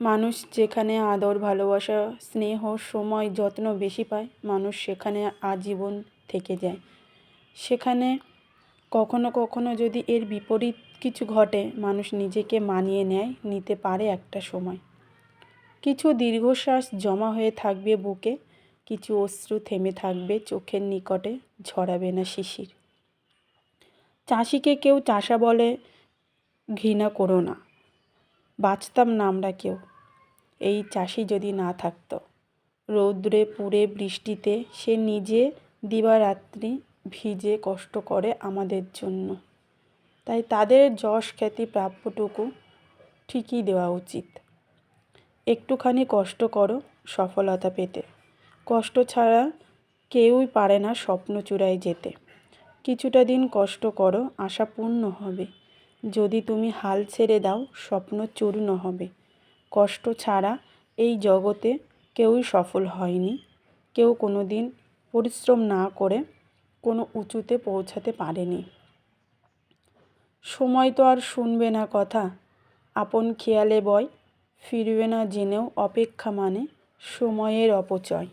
মানুষ যেখানে আদর, ভালোবাসা, স্নেহ, সময়, যত্ন বেশি পায়, মানুষ সেখানে আজীবন থেকে যায়। সেখানে কখনো কখনো যদি এর বিপরীত কিছু ঘটে, মানুষ নিজেকে মানিয়ে নিতে পারে একটা সময়। কিছু দীর্ঘশ্বাস জমা হয়ে থাকবে বুকে, কিছু অশ্রু থেমে থাকবে চোখের নিকটে, ঝরাবে না শিশির। চাষিকে কেউ চাষা বলে, ঘৃণা করো না, বাঁচতাম না আমরা কেউ এই চাষি যদি না থাকতো। রৌদ্রে পুড়ে বৃষ্টিতে সে নিজে দিবারাত্রি ভিজে কষ্ট করে আমাদের জন্য। তাই তাদের যশ খ্যাতি প্রাপ্যটুকু ঠিকই দেওয়া উচিত। একটুখানি কষ্ট করো সফলতা পেতে। কষ্ট ছাড়া কেউই পারে না স্বপ্ন চূড়ায় যেতে। কিছুটা দিন কষ্ট করো, আশা পূর্ণ হবে। যদি তুমি হাল ছেড়ে দাও, স্বপ্ন চূর্ণ হবে। কষ্ট ছাড়া এই জগতে কেউই সফল হয়নি। কেউ কোনো দিন পরিশ্রম না করে কোনো উঁচুতে পৌঁছাতে পারেনি। সময় তো আর শুনবে না কথা, আপন খেয়ালে বয়। ফিরবে না জেনেও অপেক্ষা মানে সময়ের অপচয়।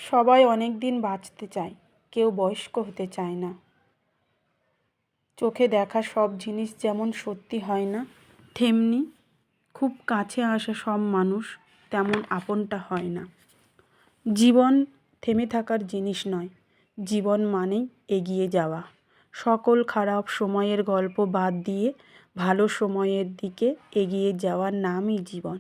সবাই অনেক দিন বাঁচতে চায়, কেউ বয়স্ক হতে চায় না। চোখে দেখা সব জিনিস যেমন সত্যি হয় না, তেমনি খুব কাছে আসা সব মানুষ তেমন আপনটা হয় না। জীবন থেমে থাকার জিনিস নয়, জীবন মানেই এগিয়ে যাওয়া। সকল খারাপ সময়ের গল্প বাদ দিয়ে ভালো সময়ের দিকে এগিয়ে যাওয়ার নামই জীবন।